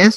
s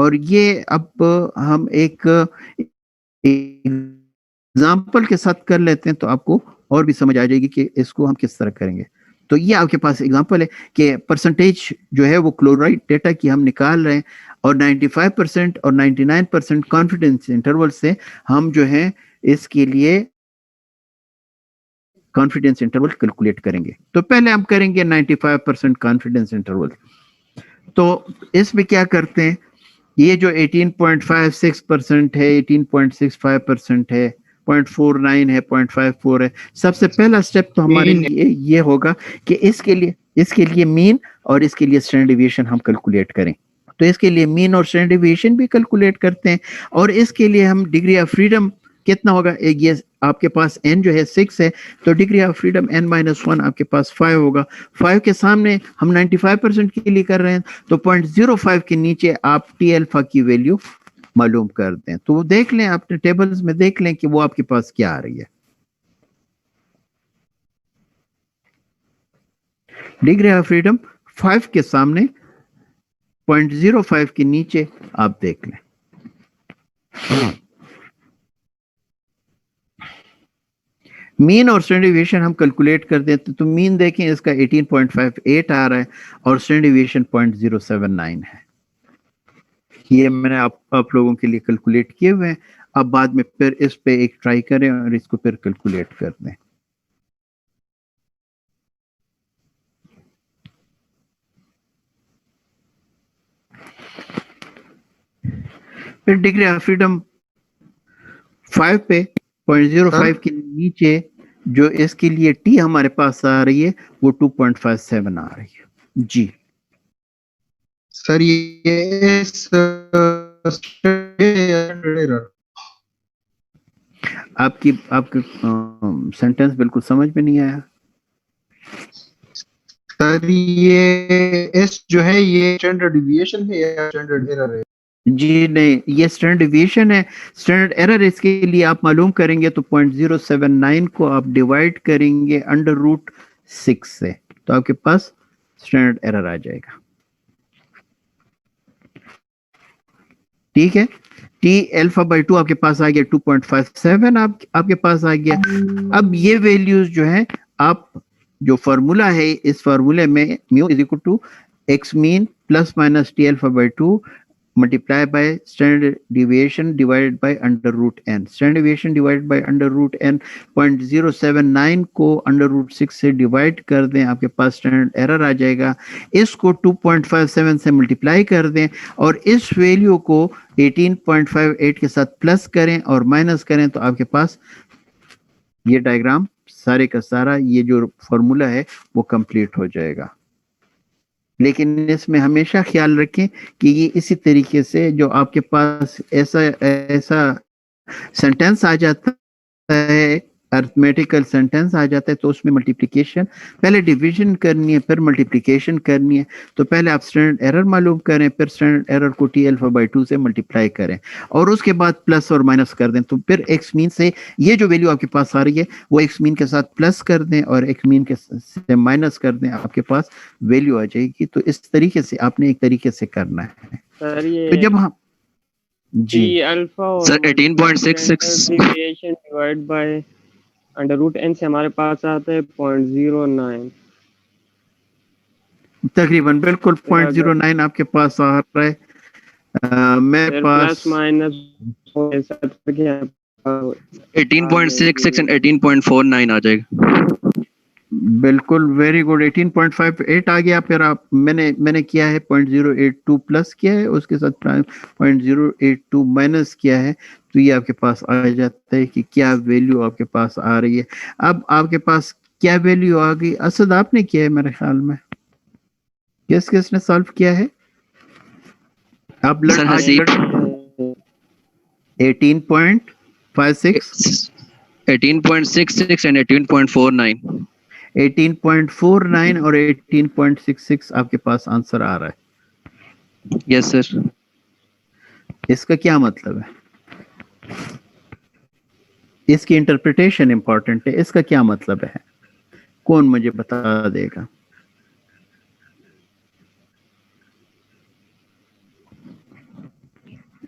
اور یہ اب ہم ایک ایگزامپل کے ساتھ کر لیتے ہیں تو آپ کو اور بھی سمجھ آ جائے گی کہ اس کو ہم کس طرح کریں گے. تو یہ آپ کے پاس ایگزامپل ہے کہ پرسنٹیج جو ہے وہ کلورائڈ ڈیٹا کی ہم نکال رہے ہیں اور 95% اور 99% کانفیڈنس انٹرول سے ہم جو ہے اس کے لیے کانفیڈنس انٹرول کیلکولیٹ کریں گے. تو پہلے ہم کریں گے 95% کانفیڈنس انٹرول. تو اس میں کیا کرتے ہیں, یہ جو 18.56% ہے, 18.65% ہے, 0.49 ہے, 0.54 ہے, سب سے پہلا سٹیپ تو ہمارے لیے یہ ہوگا کہ اس کے لیے مین اور اس کے لیے اسٹینڈرڈ ڈیویشن ہم کیلکولیٹ کریں. تو اس کے لیے مین اور اسٹینڈرڈ ڈیویشن بھی کیلکولیٹ کرتے ہیں, اور اس کے لیے ہم ڈگری آف فریڈم کتنا ہوگا, یہ آپ کے پاس n جو ہے 6 ہے, تو ڈگری آف فریڈم n-1 آپ کے پاس 5 ہوگا. 5 کے سامنے ہم 95% کے لیے کر رہے ہیں, تو 0.05 کے نیچے آپ ٹی الفا کی ویلیو معلوم کر دیں. تو وہ دیکھ لیں, اپنے ٹیبلز میں دیکھ لیں کہ وہ آپ کے پاس کیا آ رہی ہے. ڈگری آف فریڈم 5 کے سامنے 0.05 کے نیچے آپ دیکھ لیں. مین اور اسٹینڈرڈ ڈیویشن ہم کیلکولیٹ کر دیں تو مین دیکھیں اس کا 18.58 آ رہا ہے اور اسٹینڈرڈ ڈیویشن 0.079 ہے. یہ میں نے آپ لوگوں کے لیے کیلکولیٹ کیے ہوئے ہیں. اب بعد میں پھر اس پہ ایک ٹرائی کریں اور اس کو پھر کیلکولیٹ کر دیں. پھر ڈگری آف فریڈم 5 پہ 0.05 کے نیچے جو اس کے لیے ٹی ہمارے پاس آ رہی ہے وہ 2.57 آ رہی ہے. جی سر یہ آپ کی سینٹینس بالکل سمجھ میں نہیں آیا. سر یہ ایس جو ہے یہ اسٹینڈرڈ ڈیویشن ہے یا اسٹینڈرڈ ایرر ہے؟ جی نہیں, یہ اسٹینڈرڈ ڈیویشن ہے. اسٹینڈرڈ ایرر اس کے لیے آپ معلوم کریں گے تو 0.079 کو آپ ڈیوائڈ کریں گے √6 سے, تو آپ کے پاس اسٹینڈرڈ ایرر آ جائے گا. ٹھیک ہے, ٹی الفا بائی 2 آپ کے پاس آ گیا 2.57 آپ کے پاس آ گیا. اب یہ ویلیوز جو ہیں, آپ جو فارمولا ہے اس فارمولے میں mu is equal to x mean plus minus t alpha by 2 multiply by standard deviation divide by √n. Standard deviation divide by √n 0.079 کو √6 سے ڈیوائڈ کر دیں, آپ کے پاس اسٹینڈرڈ ایرر آ جائے گا. اس کو 2.57 سے ملٹیپلائی کر دیں اور اس ویلیو کو 18.58 کے ساتھ پلس کریں اور مائنس کریں, تو آپ کے پاس یہ ڈائیگرام سارے کا سارا یہ جو فارمولا ہے وہ کمپلیٹ ہو جائے گا. لیکن اس میں ہمیشہ خیال رکھیں کہ یہ اسی طریقے سے جو آپ کے پاس ایسا سینٹینس آ جاتا ہے, ارتھمیٹیکل سینٹینس آ جاتا ہے, تو اس میں ملٹیپلیکیشن پہلے ڈیویژن کرنی ہے پھر ملٹیپلیکیشن کرنی ہے. تو پہلے آپ اسٹینڈرڈ ایرر معلوم کریں, پھر اسٹینڈرڈ ایرر کو ٹی الفا بائی 2 سے ملٹیپلائی کریں اور اس کے بعد پلس اور مائنس کر دیں. تو پھر ایکس مین سے یہ جو ویلیو آپ کے پاس آ رہی ہے وہ ایکس مین کے ساتھ پلس کر دیں اور ایکس مین کے سے مائنس کر دیں, آپ کے پاس ویلیو آ جائے گی. تو اس طریقے سے آپ نے ایک طریقے سے کرنا ہے. سر تو یہ جب ہم ٹی الفا اور 18.66 ڈیویشن ڈیوائڈ بائی √n سے ہمارے پاس آتا ہے 0.09. تقریباً بالکل 0.09 آپ کے پاس آ رہا ہے. میں پھر پاس پلس مائنس 18.66 and 18.49 آ جائے گا. بالکل ویری گڈ. 18.58 آ گیا. پھر آپ میں نے کیا ہے 0.082 پلس کیا ہے, اس کے ساتھ 0.082 مائنس کیا ہے, تو یہ آپ کے پاس آ جاتا ہے کہ کیا ویلیو آپ کے پاس آ رہی ہے. اب آپ کے پاس کیا ویلیو آ گئی؟ اسد آپ نے کیا ہے میرے خیال میں, کس نے سالو کیا ہے؟ آپ سر حسیب 18.56 18.66 and 18.49. 18.49 اور 18.66 آپ کے پاس آنسر آ رہا ہے. یس سر. اس کا کیا مطلب ہے؟ اس کی انٹرپریٹیشن امپورٹنٹ ہے. اس کا کیا مطلب ہے؟ کون مجھے بتا دے گا؟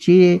6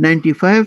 95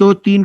2-3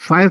5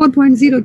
4.03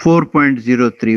4.03,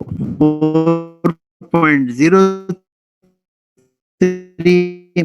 4.03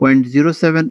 0.07,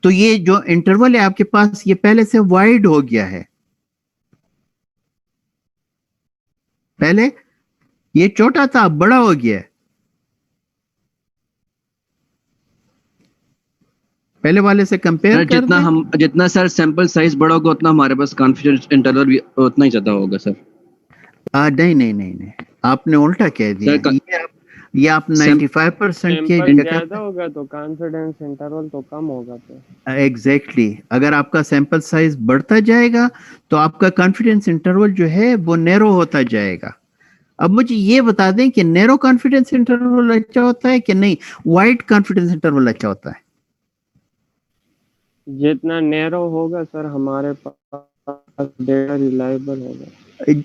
تو یہ جو انٹرول ہے آپ کے پاس یہ پہلے سے وائڈ ہو گیا ہے, پہلے یہ چھوٹا تھا اب بڑا ہو گیا ہے, پہلے والے سے کمپیئر کر دیں. جتنا سر سیمپل سائز بڑا ہوگا اتنا ہمارے پاس کانفیڈنس انٹرول بھی اتنا ہی زیادہ ہوگا سر. نہیں, آپ نے الٹا کہہ دیا. یہ آپ 95% کے سیمپل زیادہ ہوگا تو کانفیڈنس انٹرول تو کم ہوگا. تو ایگزیکٹلی اگر آپ کا سیمپل سائز بڑھتا جائے گا تو آپ کا کانفیڈنس انٹرول جو ہے وہ نیرو ہوتا جائے گا. اب مجھے یہ بتا دیں کہ نیرو کانفیڈنس انٹرول اچھا ہوتا ہے کہ نہیں وائڈ کانفیڈنس انٹرول اچھا ہوتا ہے؟ جتنا نیرو ہوگا سر ہمارے پاس ڈیٹا ریلائبل ہوگا.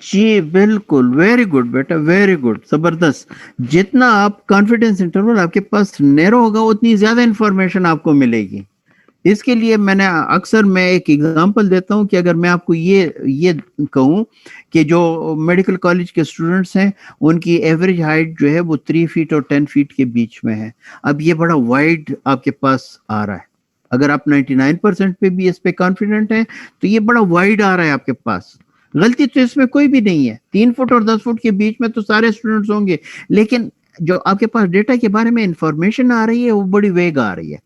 جی بالکل, ویری گڈ بیٹا, ویری گڈ, زبردست. جتنا آپ کانفیڈنس انٹرول آپ کے پاس نیرو ہوگا اتنی زیادہ انفارمیشن آپ کو ملے گی. اس کے لیے میں نے اکثر میں ایک ایگزامپل دیتا ہوں کہ اگر میں آپ کو یہ کہوں کہ جو میڈیکل کالج کے اسٹوڈنٹس ہیں ان کی ایوریج ہائٹ جو ہے وہ 3 فیٹ اور 10 فیٹ کے بیچ میں ہے. اب یہ بڑا وائڈ آپ کے پاس آ رہا ہے. اگر آپ 99% پہ بھی اس پہ کانفیڈنٹ ہیں تو یہ بڑا وائڈ آ رہا ہے آپ کے پاس. غلطی تو اس میں کوئی بھی نہیں ہے, 3 فٹ اور 10 فٹ کے بیچ میں تو سارے اسٹوڈنٹس ہوں گے, لیکن جو آپ کے پاس ڈیٹا کے بارے میں انفارمیشن آ رہی ہے وہ بڑی ویگ آ رہی ہے.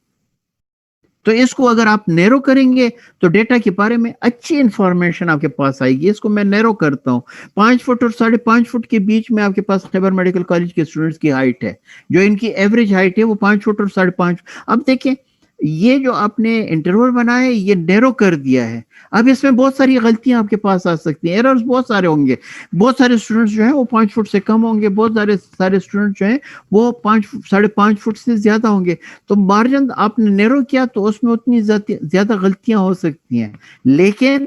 تو اس کو اگر آپ نیرو کریں گے تو ڈیٹا کے بارے میں اچھی انفارمیشن آپ کے پاس آئے گی. اس کو میں نیرو کرتا ہوں. 5 فٹ اور 5.5 فٹ کے بیچ میں آپ کے پاس خیبر میڈیکل کالج کے اسٹوڈنٹس کی ہائٹ ہے, جو ان کی ایوریج ہائٹ ہے وہ 5 فٹ اور 5.5. اب دیکھیں یہ جو آپ نے انٹرول بنایا ہے یہ نیرو کر دیا ہے. اب اس میں بہت ساری غلطیاں آپ کے پاس آ سکتی ہیں, ایررز بہت سارے ہوں گے. بہت سارے اسٹوڈنٹس جو ہیں وہ 5 فٹ سے کم ہوں گے, بہت سارے اسٹوڈنٹ جو ہیں وہ 5.5 فٹ سے زیادہ ہوں گے. تو مارجن آپ نے نیرو کیا تو اس میں اتنی زیادہ غلطیاں ہو سکتی ہیں, لیکن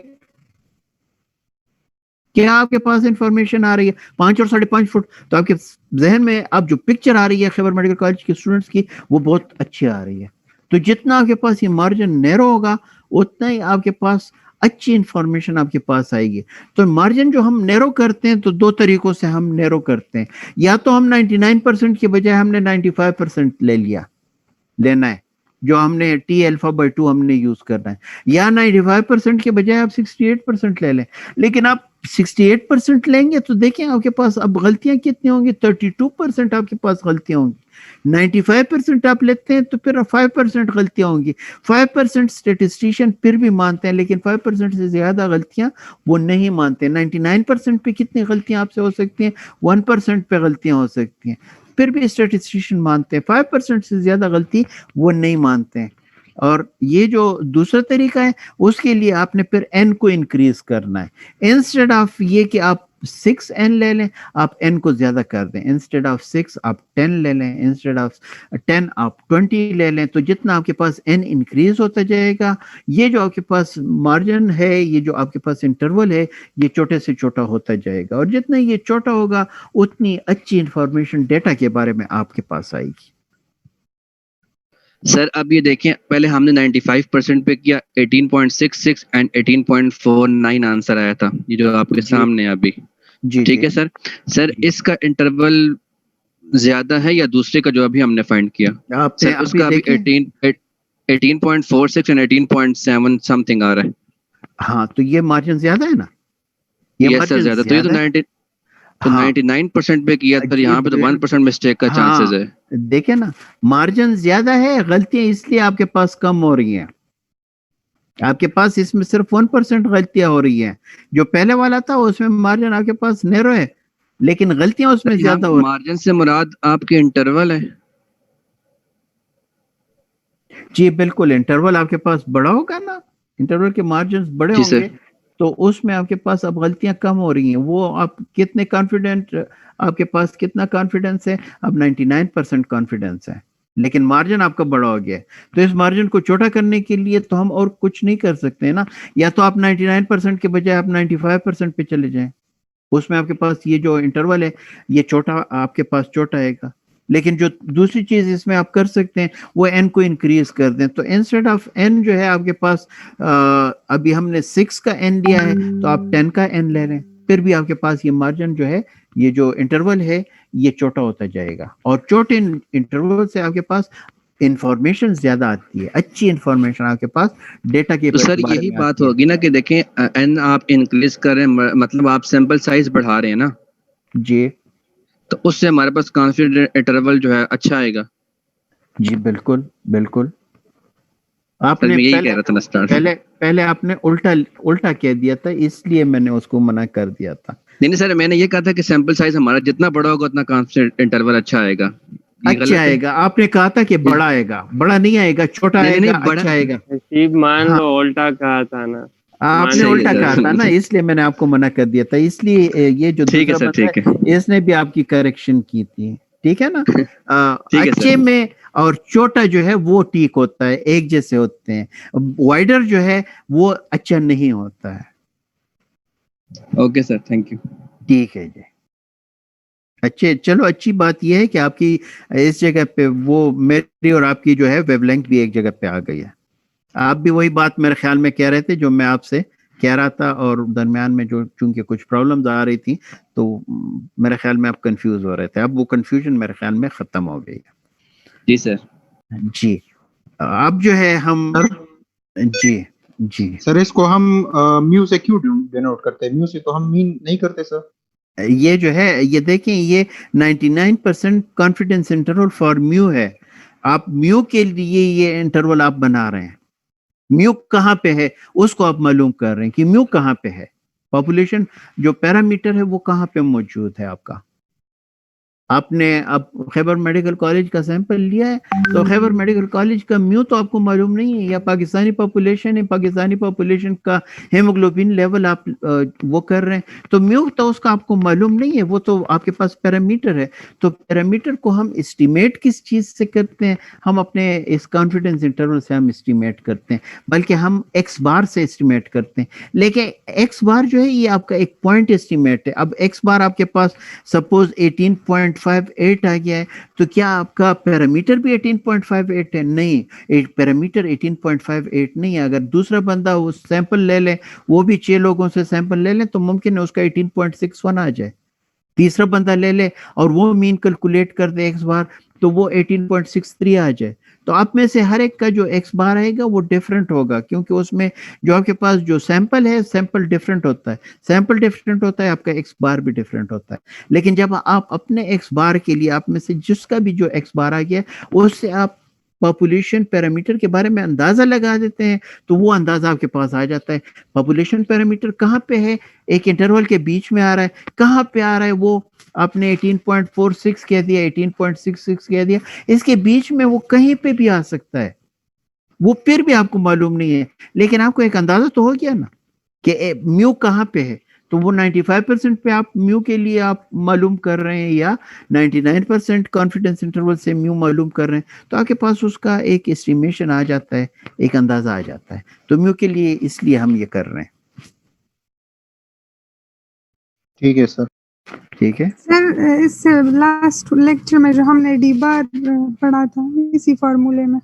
کیا آپ کے پاس انفارمیشن آ رہی ہے 5 اور 5.5 فٹ, تو آپ کے ذہن میں اب جو پکچر آ رہی ہے خیبر میڈیکل کالج کے اسٹوڈنٹس کی وہ بہت اچھی آ رہی ہے. تو جتنا آپ کے پاس یہ مارجن نیرو ہوگا اتنا ہی آپ کے پاس اچھی انفارمیشن آپ کے پاس آئے گی. تو مارجن جو ہم نیرو کرتے ہیں تو 2 طریقوں سے ہم نیرو کرتے ہیں. یا تو ہم 99% کے بجائے ہم نے 95% لینا ہے, جو ہم نے ٹی الفا بائی 2 ہم نے یوز کرنا ہے, یا 95% کے بجائے آپ 68% لے لیں. لیکن آپ 68% لیں گے تو دیکھیں آپ کے پاس اب غلطیاں کتنی ہوں گی, 32% آپ کے پاس غلطیاں ہوں گی. 95% آپ لیتے ہیں تو پھر 5% غلطیاں ہوں گی. 5% اسٹیٹسٹیشین پھر بھی مانتے ہیں, لیکن 5% سے زیادہ غلطیاں وہ نہیں مانتے. 99% پہ کتنی غلطیاں آپ سے ہو سکتی ہیں, 1% پہ غلطیاں ہو سکتی ہیں, پھر بھی اسٹیٹسٹیشین مانتے ہیں. 5% سے زیادہ غلطی وہ نہیں مانتے ہیں. اور یہ جو دوسرا طریقہ ہے اس کے لیے آپ نے پھر n کو انکریز کرنا ہے. انسٹیڈ آف یہ کہ آپ 6n لے لیں, آپ n کو زیادہ کر دیں. انسٹیڈ آف 6 آپ 10 لے لیں, انسٹیڈ آف 10 آپ 20 لے لیں. تو جتنا آپ کے پاس n انکریز ہوتا جائے گا, یہ جو آپ کے پاس مارجن ہے, یہ جو آپ کے پاس انٹرول ہے, یہ چھوٹے سے چھوٹا ہوتا جائے گا. اور جتنا یہ چھوٹا ہوگا اتنی اچھی انفارمیشن ڈیٹا کے بارے میں آپ کے پاس آئے گی. سر اب یہ دیکھیں, پہلے ہم نے 95% پہ کیا, 18.66 اینڈ 18.49 آنسر آیا تھا, یہ جو آپ کے سامنے ابھی. ٹھیک ہے سر. سر اس کا انٹرول زیادہ ہے یا دوسرے کا جو ابھی ہم نے فائنڈ کیا؟ سر اس کا ابھی 18.46 اینڈ 18.7 سم تھنگ آ رہا ہے. ہاں تو یہ مارجن زیادہ ہے نا, یہ سر زیادہ. تو یہ تو 99% پہ کیا تھا, یہاں پہ تو 1% مسٹیک کا چانسز ہے. دیکھیں نا مارجن زیادہ ہے, غلطیاں اس لیے آپ کے پاس کم ہو رہی ہیں. آپ کے پاس اس میں صرف 1% غلطیاں ہو رہی ہیں. جو پہلے والا تھا اس میں مارجن آپ کے پاس نیرو ہے, لیکن غلطیاں اس میں زیادہ ہو رہی ہیں. مارجن سے مراد آپ کے انٹرول ہے. جی بالکل, انٹرول آپ کے پاس بڑا ہوگا نا, انٹرول کے مارجنز بڑے ہوں گے تو اس میں آپ کے پاس اب غلطیاں کم ہو رہی ہیں. وہ آپ کتنے کانفیڈنٹ, آپ کے پاس کتنا کانفیڈنس ہے, اب 99% کانفیڈنس ہے, لیکن مارجن آپ کا بڑا ہو گیا ہے. تو اس مارجن کو چھوٹا کرنے کے لیے تو ہم اور کچھ نہیں کر سکتے نا, یا تو آپ 99% کے بجائے آپ 95% پہ چلے جائیں. اس میں آپ کے پاس یہ جو انٹرول ہے یہ چھوٹا, آپ کے پاس چھوٹا آئے گا. لیکن جو دوسری چیز اس میں آپ کر سکتے ہیں وہ n کو انکریز کر دیں. تو انسٹیڈ آف n جو ہے آپ کے پاس ابھی ہم نے 6 کا n لیا ہے تو آپ 10 کا n لے لیں, پھر بھی آپ کے پاس یہ مارجن جو ہے, یہ جو انٹرول ہے یہ چھوٹا ہوتا جائے گا. اور چھوٹے انٹرول سے آپ کے پاس انفارمیشن زیادہ آتی ہے, اچھی انفارمیشن آپ کے پاس ڈیٹا کے تو سر یہی بات ہوگی نا کہ دیکھیں این آپ انکریز کر رہے ہیں, مطلب آپ سیمپل سائز بڑھا رہے ہیں نا جی, تو اس سے ہمارے پاس کانفیڈنس انٹرول جو ہے اچھا آئے گا. جی بالکل بالکل. آپ سر نے میں یہی کہہ رہا تھا نا اسٹارٹ. پہلے آپ نے الٹا کہہ دیا تھا, اس لیے میں نے اس کو منع کر دیا تھا. نہیں سر, میں نے یہ کہا تھا کہ سیمپل سائز ہمارا جتنا بڑا ہوگا اتنا کانفیڈنس انٹرول اچھا آئے گا. اچھا آئے گا. آپ نے کہا تھا کہ بڑا آئے گا, بڑا نہیں آئے گا, چھوٹا آئے گا, اچھا آئے گا. مان لو الٹا کہا تھا نا, آپ نے الٹا کہا تھا نا, اس لیے میں نے آپ کو منع کر دیا تھا. اس لیے یہ جو دوسرا بندہ ہے اس نے بھی آپ کی کریکشن کی تھی, ٹھیک ہے نا. اچھے میں اور چھوٹا جو ہے وہ ٹھیک ہوتا ہے, ایک جیسے ہوتے ہیں. وائڈر جو ہے وہ اچھا نہیں ہوتا ہے. Okay sir, thank you. ٹھیک ہے جی. اچھے, چلو اچھی بات یہ ہے کہ آپ کی اس جگہ پہ وہ میری اور آپ کی جو ہے ویو لینتھ بھی ایک جگہ پہ آ گئی ہے. آپ بھی وہی بات میرے خیال میں کہہ رہے تھے جو میں آپ سے کہہ رہا تھا, اور درمیان میں جو چونکہ کچھ پرابلمز آ رہی تھی تو میرے خیال میں آپ کنفیوز ہو رہے تھے. اب وہ کنفیوژن میرے خیال میں ختم ہو گئی ہے. جی سر. جی اب جو ہے ہم جی سر اس کو ہم میو سے کیوں ڈینوٹ کرتے ہیں؟ میو سے تو ہم مین نہیں کرتے سر. یہ جو ہے یہ دیکھیں, یہ 99% کانفیڈنس انٹرول فار میو ہے. آپ میو کے لیے یہ انٹرول آپ بنا رہے ہیں. میو کہاں پہ ہے اس کو آپ معلوم کر رہے ہیں کہ میو کہاں پہ ہے. پاپولیشن جو پیرامیٹر ہے وہ کہاں پہ موجود ہے آپ کا. آپ نے اب خیبر میڈیکل کالج کا سیمپل لیا ہے تو خیبر میڈیکل کالج کا میو تو آپ کو معلوم نہیں ہے, یا پاکستانی پاپولیشن ہے, پاکستانی پاپولیشن کا ہیموگلوبن لیول آپ وہ کر رہے ہیں تو میو تو اس کا آپ کو معلوم نہیں ہے, وہ تو آپ کے پاس پیرامیٹر ہے. تو پیرامیٹر کو ہم اسٹیمیٹ کس چیز سے کرتے ہیں؟ ہم اپنے اس کانفیڈنس انٹرول سے ہم اسٹیمیٹ کرتے ہیں, بلکہ ہم ایکس بار سے اسٹیمیٹ کرتے ہیں. لیکن ایکس بار جو ہے یہ آپ کا ایک پوائنٹ اسٹیمیٹ ہے. اب ایکس بار آپ کے پاس سپوز 18.58 آ گیا ہے, تو کیا آپ کا پیرامیٹر بھی 18.58 ہے؟ نہیں, پیرامیٹر 18.58 نہیں ہے. اگر دوسرا بندہ وہ سیمپل لے لے, وہ بھی 6 لوگوں سے سیمپل لے لیں, تو ممکن ہے اس کا 18.61 آ جائے. تیسرا بندہ لے لے اور وہ مین کیلکولیٹ کر دے ایکس بار, تو وہ 18.63 آ جائے. تو آپ میں سے ہر ایک کا جو ایکس بار آئے گا وہ ڈیفرنٹ ہوگا, کیونکہ اس میں جو آپ کے پاس جو سیمپل ہے, سیمپل ڈیفرنٹ ہوتا ہے. سیمپل ڈیفرنٹ ہوتا ہے, آپ کا ایکس بار بھی ڈیفرنٹ ہوتا ہے. لیکن جب آپ اپنے ایکس بار کے لیے آپ میں سے جس کا بھی جو ایکس بار آ گیا اس سے آپ پاپولیشن پیرامیٹر کے بارے میں اندازہ لگا دیتے ہیں, تو وہ اندازہ آپ کے پاس آ جاتا ہے. پاپولیشن پیرامیٹر کہاں پہ ہے, ایک انٹرول کے بیچ میں آ رہا ہے. کہاں پہ آ رہا ہے وہ آپ نے 18.46 کہہ دیا, 18.66 کہہ دیا, اس کے بیچ میں وہ کہیں پہ بھی آ سکتا ہے. وہ پھر بھی آپ کو معلوم نہیں ہے, لیکن آپ کو ایک اندازہ تو ہو گیا نا کہ میو کہاں پہ ہے. تو وہ 95% پہ آپ میو کے لیے آپ معلوم کر رہے ہیں, یا 99% کانفیڈنس انٹرول سے میو معلوم کر رہے ہیں, تو آپ کے پاس اس کا ایک اسٹیمیشن آ جاتا ہے, ایک اندازہ آ جاتا ہے. تو میو کے لیے اس لیے ہم یہ کر رہے ہیں. ٹھیک ہے سر. ٹھیک ہے سر, اس لاسٹ لیکچر میں جو ہم نے ڈی بار پڑھا تھا اسی فارمولے میں,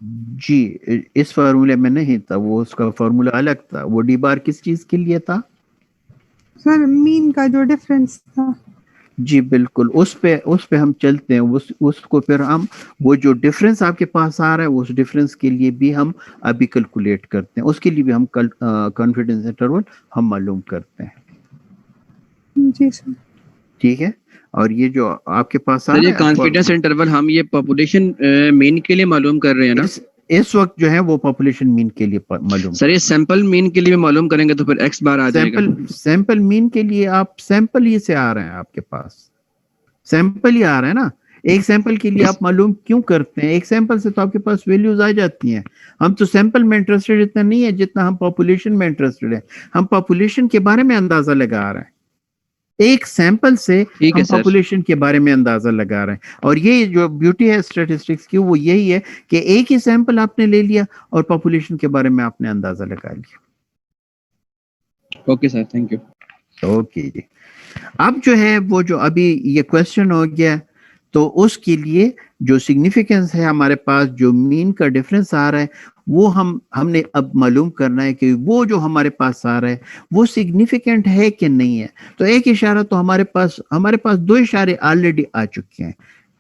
جی اس فارمولے میں نہیں تھا, وہ اس کا فارمولہ الگ تھا. وہ ڈی بار کس چیز کے لیے تھا سر؟ مین کا جو ڈفرنس تھا. جی بالکل, اس پہ ہم چلتے ہیں. اس کو پھر ہم وہ جو ڈفرنس آپ کے پاس آ رہا ہے اس ڈفرنس کے لیے بھی ہم ابھی کیلکولیٹ کرتے ہیں, اس کے لیے بھی ہم کانفیڈنس انٹرول ہم معلوم کرتے ہیں. جی سر. ٹھیک ہے. اور یہ جو آپ کے پاس آ سر رہا یہ ہے کانفیڈنس انٹرول ہم یہ پاپولیشن مین کے لیے معلوم کر رہے ہیں نا اس وقت جو ہے وہ پاپولیشن مین کے لیے معلوم. سر یہ سیمپل مین کے لیے معلوم کریں گے تو پھر ایکس بار آ جائے گا. سیمپل مین کے لیے آپ سیمپل ہی سے آ رہے ہیں, آپ کے پاس سیمپل ہی آ رہا ہے نا. ایک سیمپل کے لیے آپ معلوم کیوں کرتے ہیں؟ ایک سیمپل سے تو آپ کے پاس ویلیوز آ جاتی ہیں. ہم تو سیمپل میں انٹرسٹڈ اتنا نہیں ہے جتنا ہم پاپولیشن میں انٹرسٹڈ ہیں. ہم پاپولیشن کے بارے میں اندازہ لگا رہے ہیں, ایک سیمپل سے ہم پاپولیشن کے بارے میں اندازہ لگا رہے ہیں. اور یہ جو بیوٹی ہے اسٹیٹسٹکس کی وہ یہی ہے کہ ایک ہی سیمپل آپ نے لے لیا اور پاپولیشن کے بارے میں آپ نے اندازہ لگا لیا. Okay sir, thank you. Okay جی. اب جو ہے وہ جو ابھی یہ کوشچن ہو گیا, تو اس کے لیے جو سگنیفیکنس ہے ہمارے پاس, جو مین کا ڈفرنس آ رہا ہے, وہ ہم نے اب معلوم کرنا ہے کہ وہ جو ہمارے پاس آ رہا ہے وہ سگنیفیکنٹ ہے کہ نہیں ہے. تو ایک اشارہ تو ہمارے پاس 2 اشارے آلریڈی آ چکے ہیں.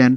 10,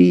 t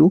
2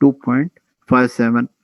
2.57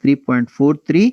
3.43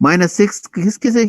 -6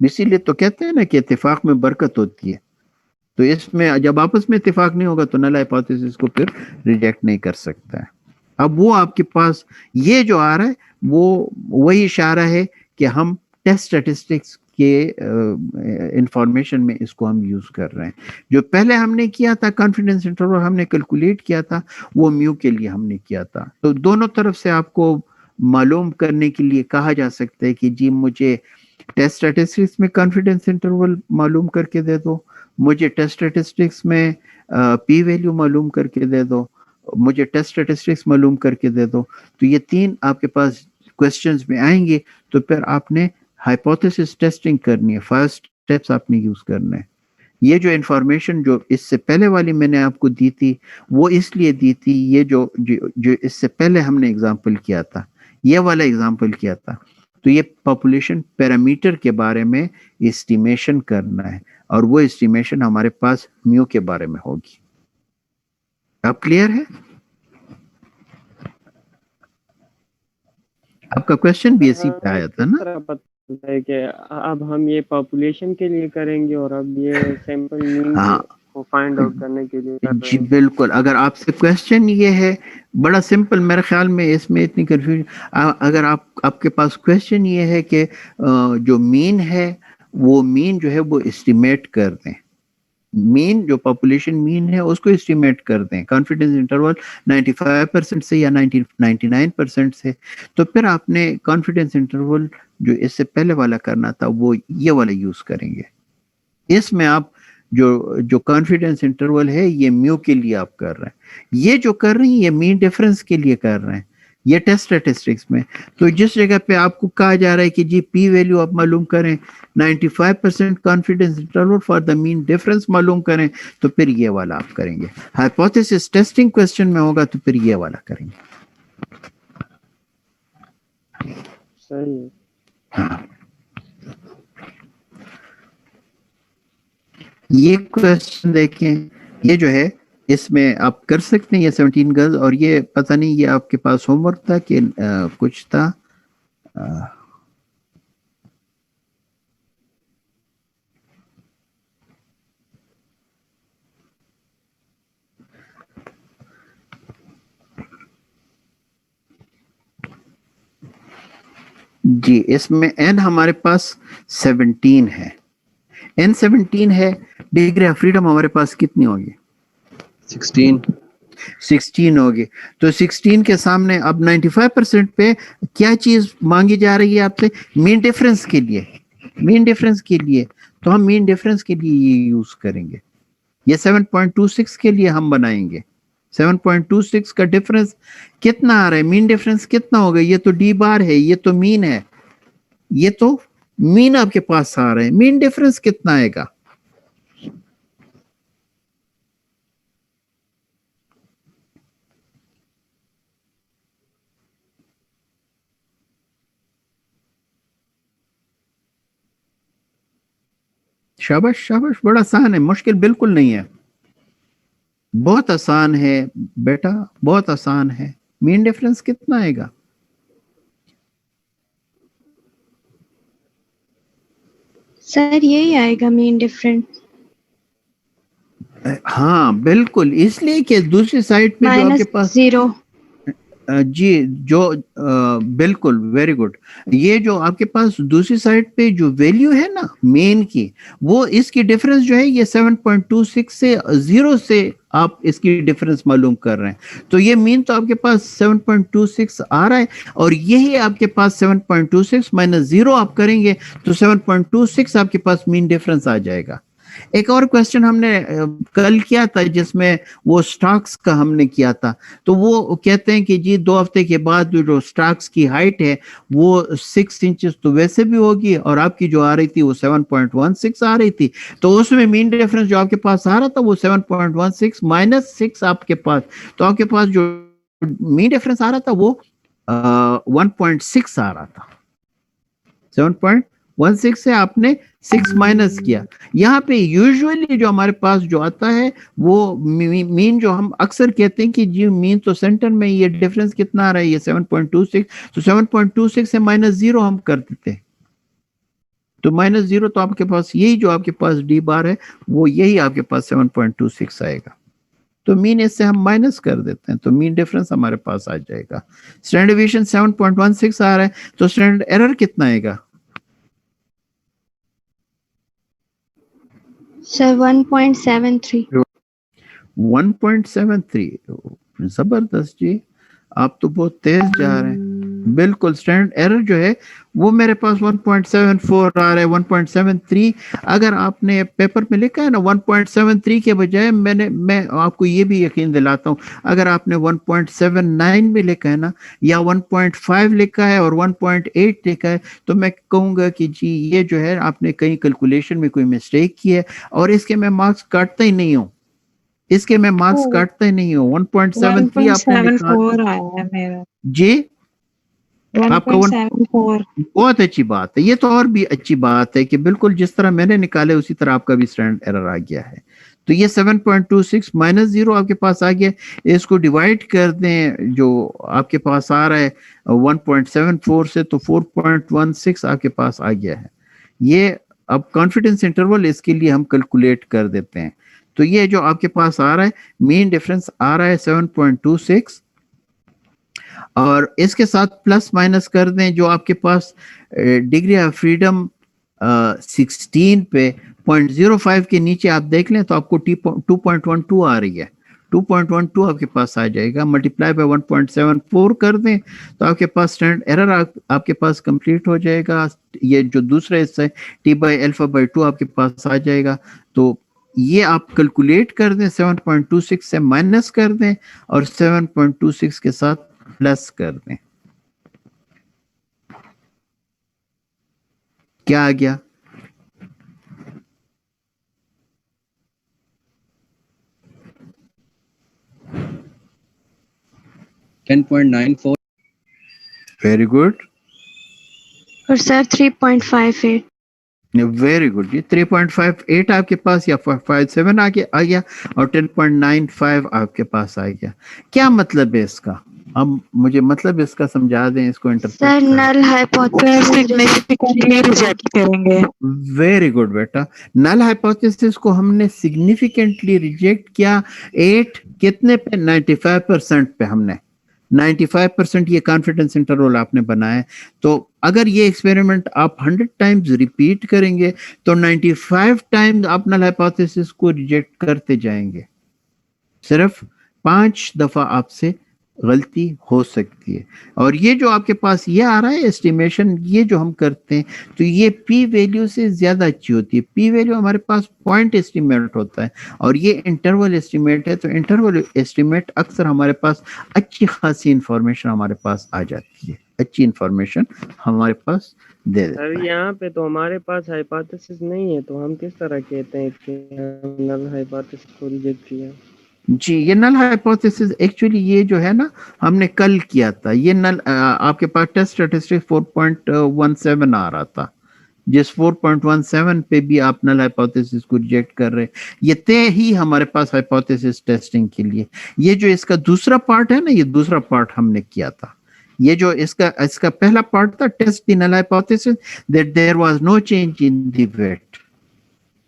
اسی لیے تو کہتے ہیں نا کہ اتفاق میں برکت ہوتی ہے. تو اس میں جب آپس میں اتفاق نہیں ہوگا تو نل ہائپوتھیسس کو پھر ریجیکٹ نہیں کر سکتا ہے. اب وہ آپ کے پاس یہ جو آ رہا ہے وہ وہی اشارہ ہے کہ ہم ٹیسٹ اسٹیٹسٹکس کے انفارمیشن میں اس کو ہم یوز کر رہے ہیں. جو پہلے ہم نے کیا تھا کانفیڈنس انٹرول ہم نے کیلکولیٹ کیا تھا وہ میو کے لیے ہم نے کیا تھا. تو دونوں طرف سے آپ کو معلوم کرنے کے لیے کہا جا سکتا ہے کہ جی مجھے ٹیسٹ اسٹیٹسٹکس میں کانفیڈنس انٹرول معلوم کر کے دے دو, مجھے ٹیسٹ اسٹیٹسٹکس میں پی ویلیو معلوم کر کے دے دو, مجھے ٹیسٹ اسٹیٹسٹکس معلوم کر کے دے دو. تو یہ تین آپ کے پاس کوسچنز میں آئیں گے تو پھر آپ نے ہائپوتھیسس ٹیسٹنگ کرنی ہے, فرسٹ اسٹیپس آپ نے یوز کرنا ہے. یہ جو انفارمیشن جو اس سے پہلے والی میں نے آپ کو دی تھی وہ اس لیے دی تھی, یہ جو اس سے پہلے ہم نے اگزامپل کیا تھا, یہ والا اگزامپل کیا تھا, تو یہ پاپولیشن پیرامیٹر کے بارے میں اسٹیمیشن کرنا ہے اور وہ اسٹیمیشن ہمارے پاس میو کے بارے میں ہوگی. اب کلیئر ہے؟ آپ کا کوشچن بھی اسی پہ آیا تھا نا ہے کہ اب ہم یہ پاپولیشن کے لیے کریں گے اور اب یہ سیمپل مین کو فائنڈ آؤٹ کرنے کے لیے کر رہے جی ہیں. بالکل. اگر آپ سے کوشچن یہ ہے بڑا سمپل میرے خیال میں اس میں اتنی کنفیوژن, اگر آپ کے پاس کوشچن یہ ہے کہ جو مین ہے وہ مین جو ہے وہ اسٹیمیٹ کر دیں, مین جو پاپولیشن مین ہے اس کو اسٹیمیٹ کر دیں کانفیڈنس انٹرول 95% سے یا 99% سے, تو پھر آپ نے کانفیڈنس انٹرول جو اس سے پہلے والا کرنا تھا وہ یہ والا یوز کریں گے. اس میں آپ جو کانفیڈنس انٹرول ہے یہ میو کے لیے آپ کر رہے ہیں, یہ جو کر رہے ہیں یہ مین ڈیفرنس کے لیے کر رہے ہیں, یہ ٹیسٹ اسٹیٹسٹکس میں. تو جس جگہ پہ آپ کو کہا جا رہا ہے کہ جی پی ویلیو آپ معلوم کریں 95% confidence interval for the mean difference معلوم کریں, تو پھر یہ والا آپ کریں گے. ہائپوتھیسس ٹیسٹنگ کوسچن میں ہوگا تو پھر یہ والا کریں گے. صحیح ہے. ہاں یہ کوسچن دیکھیں, یہ جو ہے اس میں آپ کر سکتے ہیں یہ 17 گز, اور یہ پتہ نہیں یہ آپ کے پاس ہوم ورک تھا کہ کچھ تھا. جی اس میں n ہمارے پاس 17 ہے, n 17 ہے, ڈگری آف فریڈم ہمارے پاس کتنی ہوگی؟ 16 ہوگی. تو 16 کے سامنے اب 95% پہ کیا چیز مانگی جا رہی ہے آپ سے؟ مین ڈیفرنس کے لیے, مین ڈیفرنس کے لیے. تو ہم مین ڈیفرنس کے لیے یہ یوز کریں گے. یہ 7.26 کے لیے ہم بنائیں گے. 7.26 کا ڈیفرنس کتنا آ رہا ہے؟ مین ڈیفرنس کتنا ہوگا؟ یہ تو ڈی بار ہے, یہ تو مین ہے, یہ تو مین آپ کے پاس آ رہا ہے. مین ڈیفرنس کتنا آئے گا؟ شاباش شاباش, بڑا آسان ہے, مشکل بالکل نہیں ہے, بہت آسان ہے بیٹا, بہت آسان ہے. مین ڈیفرنس کتنا آئے گا؟ سر یہی آئے گا مین ڈفرینس. ہاں بالکل, اس لیے کہ دوسری سائڈ پہ جو آپ کے پاس -0. جی جو بالکل ویری گڈ, یہ جو آپ کے پاس دوسری سائڈ پہ جو ویلیو ہے نا مین کی, وہ اس کی ڈیفرنس جو ہے یہ 7.26 سے 0 سے آپ اس کی ڈیفرنس معلوم کر رہے ہیں. تو یہ مین تو آپ کے پاس 7.26 آ رہا ہے, اور یہی آپ کے پاس 7.26 مائنس 0 آپ کریں گے تو 7.26 آپ کے پاس مین ڈیفرنس آ جائے گا. ایک اور کوسچن ہم نے کل کیا تھا جس میں وہ سٹاکس کا ہم نے کیا تھا, تو وہ کہتے ہیں کہ جی 2 ہفتے کے بعد جو سٹاکس کی ہائٹ ہے وہ 6 انچز تو ویسے بھی ہوگی, اور آپ کی جو آ رہی تھی وہ 7.16 آ رہی تھی, تو اس میں مین ڈیفرنس جو آپ کے پاس آ رہا تھا وہ 7.16 مائنس 6 آپ کے پاس, تو آپ کے پاس جو مین ڈیفرنس آ رہا تھا وہ 1.6 آ رہا تھا. 7.16 سے آپ نے 6 مائنس کیا. یہاں پہ یوزولی جو ہمارے پاس جو آتا ہے وہ مین جو ہم اکثر کہتے ہیں کہ جی مین تو سینٹر میں, یہ ڈیفرنس کتنا آ رہا ہے یہ 7.26, تو 7.26 سے -0 ہم کر دیتے ہیں. تو -0 تو آپ کے پاس یہی جو آپ کے پاس ڈی بار ہے وہ یہی آپ کے پاس 7.26 آئے گا. تو مین اس سے ہم مائنس کر دیتے ہیں تو مین ڈفرنس ہمارے پاس آ جائے گا. اسٹینڈرڈ ڈیویشن 7.16 آ رہا ہے تو اسٹینڈرڈ ایرر کتنا آئے گا؟ سر 1.73. 1.73. زبردست جی، آپ تو بہت تیز جا رہے ہیں. بالکل اسٹینڈرڈ ایرر جو ہے وہ میرے پاس 1.74 آ رہا ہے. 1.73 اگر آپ نے پیپر میں لکھا ہے نا 1.73 کے بجائے میں آپ کو یہ بھی یقین دلاتا ہوں اگر آپ نے 1.79 میں لکھا ہے نا یا 1.5 لکھا ہے اور 1.8 لکھا ہے تو میں کہوں گا کہ جی یہ جو ہے آپ نے کہیں کیلکولیشن میں کوئی مسٹیک کی ہے اور اس کے میں مارکس کاٹتا ہی نہیں ہوں. اس کے میں مارکس کاٹتا ہی نہیں ہوں. 1.73 آپ نے لکھا جی آپ کا 1.74. بہت اچھی بات ہے. یہ تو اور بھی اچھی بات ہے کہ بالکل جس طرح میں نے نکالے اسی طرح آپ کا بھی اسٹینڈرڈ ایرر آ گیا ہے. تو یہ 7.26 -0 آپ کے پاس آ گیا. اس کو ڈیوائڈ کر دیں جو آپ کے پاس آ رہا ہے 1.74 سے تو 4.16 آپ کے پاس آ گیا ہے. یہ اب کانفیڈنس انٹرول اس کے لیے ہم کیلکولیٹ کر دیتے ہیں. تو یہ جو آپ کے پاس آ رہا ہے مین ڈفرنس آ رہا ہے 7.26 اور اس کے ساتھ پلس مائنس کر دیں جو آپ کے پاس ڈگری آف فریڈم 16 پہ 0.05 کے نیچے آپ دیکھ لیں تو آپ کو 2.12 آ رہی ہے. 2.12 آپ کے پاس آ جائے گا. ملٹیپلائی بائی 1.74 کر دیں تو آپ کے پاس اسٹینڈرڈ ایرر آپ کے پاس کمپلیٹ ہو جائے گا. یہ جو دوسرا حصہ ہے T/α/2 آپ کے پاس آ جائے گا. تو یہ آپ کیلکولیٹ کر دیں 7.26 سے مائنس کر دیں اور 7.26 کے ساتھ پلس کر دیں. کیا آ گیا؟ $10.94. Very good. اور سر 3.58. ویری گڈ جی. 3.58 آپ کے پاس یا 57 آ گیا اور 10.95 آپ کے پاس آ گیا. کیا مطلب ہے اس کا؟ اب مجھے مطلب اس کا سمجھا دیں اس کو سر نل ہائپوتھیسس ریجیکٹ کریں گے. ویری گڈ بیٹا. نل ہائپوتھیسس کو ہم نے سگنیفیکنٹلی ریجیکٹ کیا 8 کتنے پہ 95% پہ. ہم نے 95% یہ کانفیڈنس انٹرول آپ نے بنایا. تو اگر یہ ایکسپیریمنٹ آپ 100 ٹائمز ریپیٹ کریں گے تو 95 ٹائمز آپ نل ہائپوتھیسس کو ریجیکٹ کرتے جائیں گے. صرف 5 دفعہ آپ سے غلطی ہو سکتی ہے. اور یہ جو آپ کے پاس یہ آ رہا ہے اسٹیمیشن یہ جو ہم کرتے ہیں تو یہ پی ویلیو سے زیادہ اچھی ہوتی ہے. پی ویلیو ہمارے پاس پوائنٹ اسٹیمیٹ ہوتا ہے اور یہ انٹرول اسٹیمیٹ ہے. تو انٹرول اسٹیمیٹ اکثر ہمارے پاس اچھی خاصی انفارمیشن ہمارے پاس آ جاتی ہے. اچھی انفارمیشن ہمارے پاس دے دیتا سر ہے. یہاں پہ تو ہمارے پاس ہائپوتھیسس نہیں ہے تو ہم کس طرح کہتے ہیں کہ ہم نل ہائپوتھیسس کو ریجیکٹ کیا؟ جی یہ نل ہائپوتھیسس ایکچولی یہ جو ہے نا ہم نے کل کیا تھا. یہ نل آپ کے پاس ٹیسٹ اسٹیٹسٹک 4.17 آ رہا تھا جس 4.17 پہ بھی آپ نل ہائپوتھیسس کو ریجیکٹ کر رہے. یہ طے ہی ہمارے پاس ہائپوتھیسس ٹیسٹنگ کے لیے. یہ جو اس کا دوسرا پارٹ ہے نا یہ دوسرا پارٹ ہم نے کیا تھا. یہ جو اس کا پہلا پارٹ تھا test the null hypothesis that there was no change in the weight.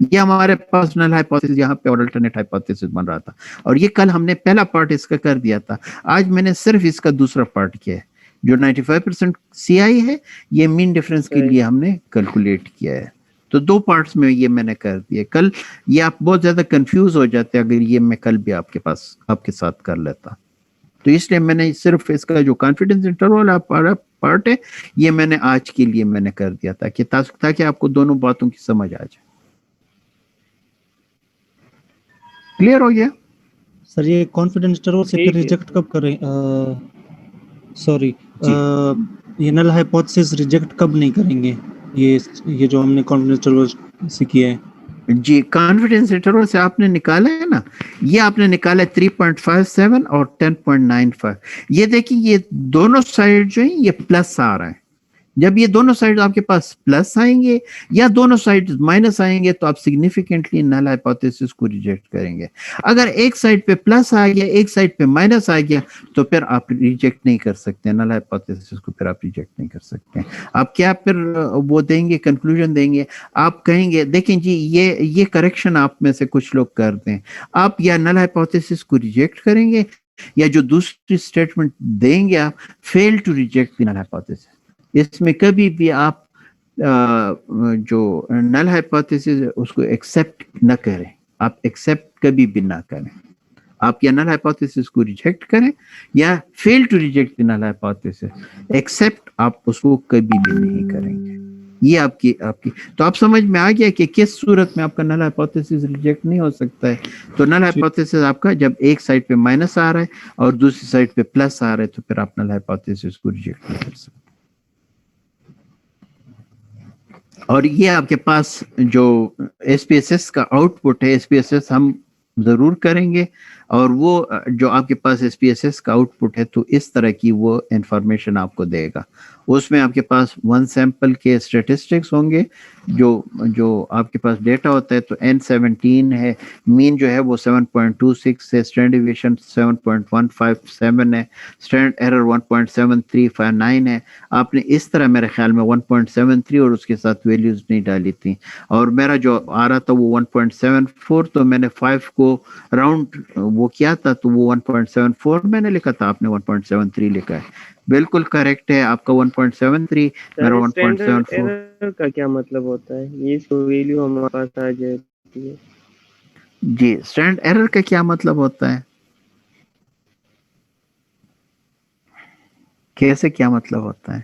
یہ ہمارے پاس نل ہائپوتھیسس یہاں پہ اور الٹرنیٹ ہائپوتھیسس بن رہا تھا اور یہ کل ہم نے پہلا پارٹ اس کا کر دیا تھا. آج میں نے صرف اس کا دوسرا پارٹ کیا ہے جو 95% سی آئی ہے. یہ مین ڈفرنس کے لیے ہم نے کیلکولیٹ کیا ہے. تو 2 پارٹس میں یہ میں نے کر دیا. کل یہ آپ بہت زیادہ کنفیوز ہو جاتے اگر یہ میں کل بھی آپ کے ساتھ کر لیتا. تو اس لیے میں نے صرف اس کا جو کانفیڈنس انٹرول پارٹ ہے یہ میں نے آج کے لیے میں نے کر دیا تھا کہ تاکہ آپ کو دونوں باتوں کی سمجھ آ جائے. کلیئر ہو گیا سر؟ یہ کانفیڈنس انٹرول سے پھر ریجیکٹ کب کریں؟ سوری یہ نل ہائپوتھیسس ریجیکٹ کب نہیں کریں گے یہ جو ہم نے کانفیڈنس انٹرول سے کیا ہے؟ جی کانفیڈنس انٹرول سے آپ نے نکالا ہے نا یہ آپ نے نکالا 3.57 اور 10.95. یہ دیکھیں یہ دونوں سائڈ جو ہیں یہ پلس آ رہا ہے. جب یہ دونوں سائڈ آپ کے پاس پلس آئیں گے یا دونوں سائڈ مائنس آئیں گے تو آپ سگنیفیکنٹلی نل ہائپوتھیسس کو ریجیکٹ کریں گے. اگر ایک سائڈ پہ پلس آ گیا ایک سائڈ پہ مائنس آ گیا تو پھر آپ ریجیکٹ نہیں کر سکتے نل ہائپوتھیسس کو, پھر آپ ریجیکٹ نہیں کر سکتے. آپ کیا پھر وہ دیں گے, کنکلوژن دیں گے, آپ کہیں گے دیکھیں جی یہ کریکشن آپ میں سے کچھ لوگ کر دیں, آپ یا نل ہائپوتھیسس کو ریجیکٹ کریں گے یا جو دوسری اسٹیٹمنٹ دیں گے آپ fail to reject the null hypothesis. اس میں کبھی بھی آپ جو نل ہائپوتھیسس اس کو ایکسپٹ نہ کریں, آپ ایکسپٹ کبھی بھی نہ کریں. آپ یا نل ہائپوتھیسس کو ریجیکٹ کریں یا fail to reject the null hypothesis, accept آپ اس کو کبھی بھی نہیں کریں گے. یہ آپ کی تو آپ سمجھ میں آ گیا کہ کس صورت میں آپ کا نل ہائپوتھیسس ریجیکٹ نہیں ہو سکتا ہے. تو نل ہائپوتھیسس آپ کا جب ایک سائڈ پہ مائنس آ رہا ہے اور دوسری سائڈ پہ پلس آ رہا ہے تو پھر آپ نل ہائپوتھیسس کو ریجیکٹ نہیں کر سکتے. اور یہ آپ کے پاس جو ایس پی ایس ایس کا آؤٹ پٹ ہے, ایس پی ایس ایس ہم ضرور کریں گے, اور وہ جو آپ کے پاس ایس پی ایس ایس کا آؤٹ پٹ ہے تو اس طرح کی وہ انفارمیشن آپ کو دے گا. اس میں آپ کے پاس 1 سیمپل کے اسٹیٹسٹکس ہوں گے, جو آپ کے پاس ڈیٹا ہوتا ہے تو N17 ہے, مین جو ہے وہ 7.26 ہے, اسٹینڈرڈ ڈیویشن 7.157 ہے, اسٹینڈرڈ ایرر 1.7359 ہے. آپ نے اس طرح میرے خیال میں 1.73 اور اس کے ساتھ ویلیوز نہیں ڈالی تھی, اور میرا جو آ رہا تھا وہ 1.74, تو میں نے 5 کو راؤنڈ وہ کیا تھا تو وہ 1.74 میں نے لکھا تھا, آپ نے 1.73 لکھا ہے. بالکل کریکٹ ہے آپ کا 1.73, میرا 1.74. ایرر کا کیا مطلب ہوتا ہے, یہ اس کو ویلیو ہمارے پاس آ جاتی ہے. جی اسٹینڈرڈ ایرر کا کیا مطلب ہوتا ہے, کیسے کیا مطلب ہوتا ہے؟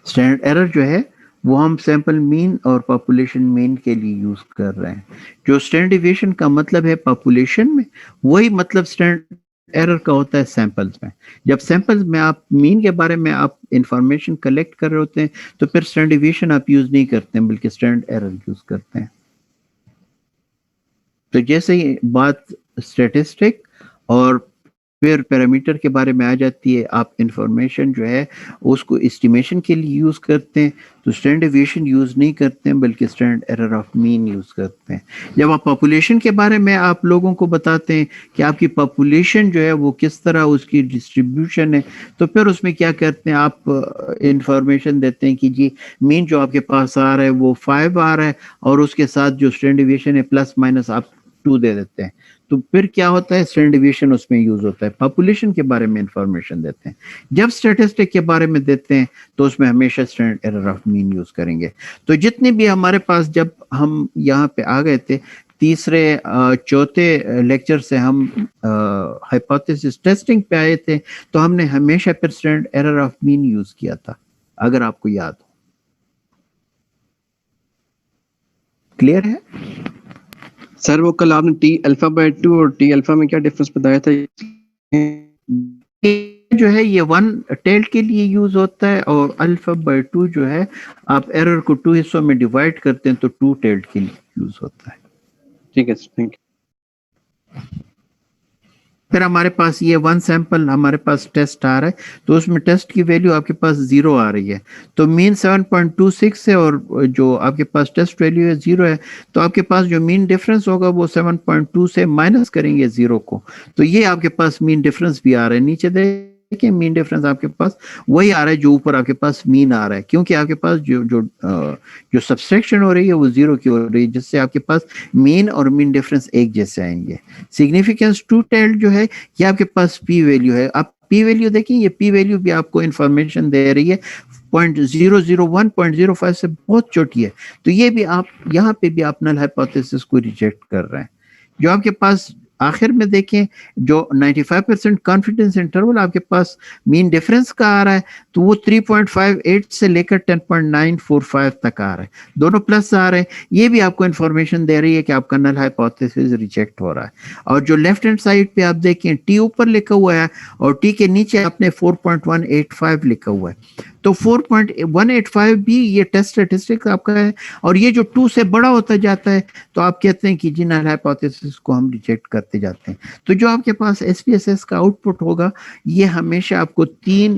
اسٹینڈرڈ ایرر جو ہے وہ ہم سیمپل مین اور پاپولیشن مین کے لیے یوز کر رہے ہیں. جو اسٹینڈرڈ ڈیویشن کا مطلب ہے پاپولیشن میں, وہی مطلب اسٹینڈرڈ ایرر کا ہوتا ہے سیمپلز میں. جب سیمپلز میں آپ مین کے بارے میں آپ انفارمیشن کلیکٹ کر رہے ہوتے ہیں تو پھر اسٹینڈرڈ ڈیویشن آپ یوز نہیں کرتے ہیں بلکہ اسٹینڈرڈ ایرر یوز کرتے ہیں. تو جیسے ہی بات اسٹیٹسٹک اور پھر پیرامیٹر کے بارے میں آ جاتی ہے, آپ انفارمیشن جو ہے اس کو اسٹیمیشن کے لیے یوز کرتے ہیں تو اسٹینڈرڈ ڈیویشن یوز نہیں کرتے ہیں بلکہ standard error of mean use کرتے ہیں. جب آپ پاپولیشن کے بارے میں آپ لوگوں کو بتاتے ہیں کہ آپ کی پاپولیشن جو ہے وہ کس طرح اس کی ڈسٹریبیوشن ہے, تو پھر اس میں کیا کرتے ہیں, آپ انفارمیشن دیتے ہیں کہ جی مین جو آپ کے پاس آ رہا ہے وہ 5 آ رہا ہے اور اس کے ساتھ جو اسٹینڈرڈ ڈیویشن ہے پلس مائنس آپ 2 دے دیتے ہیں. تو پھر کیا ہوتا ہے, اسٹینڈرڈ ڈیویشن اس میں یوز ہوتا ہے. پاپولیشن کے بارے میں انفارمیشن دیتے ہیں. جب اسٹیٹسٹک کے بارے میں دیتے ہیں تو اس میں ہمیشہ standard error of mean use کریں گے. تو جتنے بھی ہمارے پاس, جب ہم یہاں پہ آ گئے تھے تیسرے چوتھے لیکچر سے ہم ہائپوتھیسس ٹیسٹنگ پہ آئے تھے, تو ہم نے ہمیشہ پھر standard error of mean use کیا تھا, اگر آپ کو یاد ہو. کلیئر ہے سر؟ وہ کل آپ نے ٹی الفا بائی 2 اور ٹی الفا میں کیا ڈفرنس بتایا تھا؟ جو ہے یہ 1 ٹیل کے لیے یوز ہوتا ہے, اور الفا بائی 2 جو ہے آپ ایرر کو 2 حصوں میں ڈیوائڈ کرتے ہیں تو 2 ٹیل کے لیے یوز ہوتا ہے. ٹھیک ہے سر, تھینک یو. پھر ہمارے پاس یہ 1 سیمپل ہمارے پاس ٹیسٹ آ رہا ہے, تو اس میں ٹیسٹ کی ویلیو آپ کے پاس 0 آ رہی ہے, تو مین 7.26 ہے اور جو آپ کے پاس ٹیسٹ ویلیو ہے 0 ہے, تو آپ کے پاس جو مین ڈفرنس ہوگا وہ 7.2 سے مائنس کریں گے 0 کو, تو یہ آپ کے پاس مین ڈفرنس بھی آ رہا ہے. نیچے دیکھیں مین ڈفرنس آپ کے پاس وہی آ رہا ہے جو اوپر آپ کے پاس مین آ رہا ہے, کیونکہ آپ کے پاس جو سبسٹریکشن ہو رہی ہے وہ 0 کی ہو رہی ہے, جس سے آپ کے پاس مین اور مین ڈفرنس ایک جیسے آئیں گے. سگنیفیکینس 2 ٹیل جو ہے یہ آپ کے پاس پی ویلیو ہے. آپ پی ویلیو دیکھیں, یہ پی ویلیو بھی آپ کو انفارمیشن دے رہی ہے 0.001 0.05 سے بہت چھوٹی ہے, تو یہ بھی آپ یہاں پہ بھی آپ نل ہائپوتھیسس کو ریجیکٹ کر رہے ہیں. جو آپ کے پاس آخر میں دیکھیں جو 95% کانفیڈنس انٹرول آپ کے پاس مین ڈیفرنس کا آ رہا ہے, تو وہ 3.58 سے لے کر 10.945 تک آ رہا ہے, دونوں پلس آ رہے ہیں. یہ بھی آپ کو انفارمیشن دے رہی ہے کہ آپ کا نل ہائپوتھیسس ریجیکٹ ہو رہا ہے. اور جو لیفٹ ہینڈ سائڈ پہ آپ دیکھیں ٹی اوپر لکھا ہوا ہے اور ٹی کے نیچے آپ نے 4.185 لکھا ہوا ہے, تو 4.185 بھی یہ ٹیسٹ اسٹیٹسٹک آپ کا ہے, اور یہ جو 2 سے بڑا ہوتا جاتا ہے تو آپ کہتے ہیں کہ جی نل ہائپوتھیسس کو ہم ریجیکٹ کرتے جاتے ہیں. تو جو آپ کے پاس ایس پی ایس ایس کا آؤٹ پٹ ہوگا یہ ہمیشہ آپ کو 3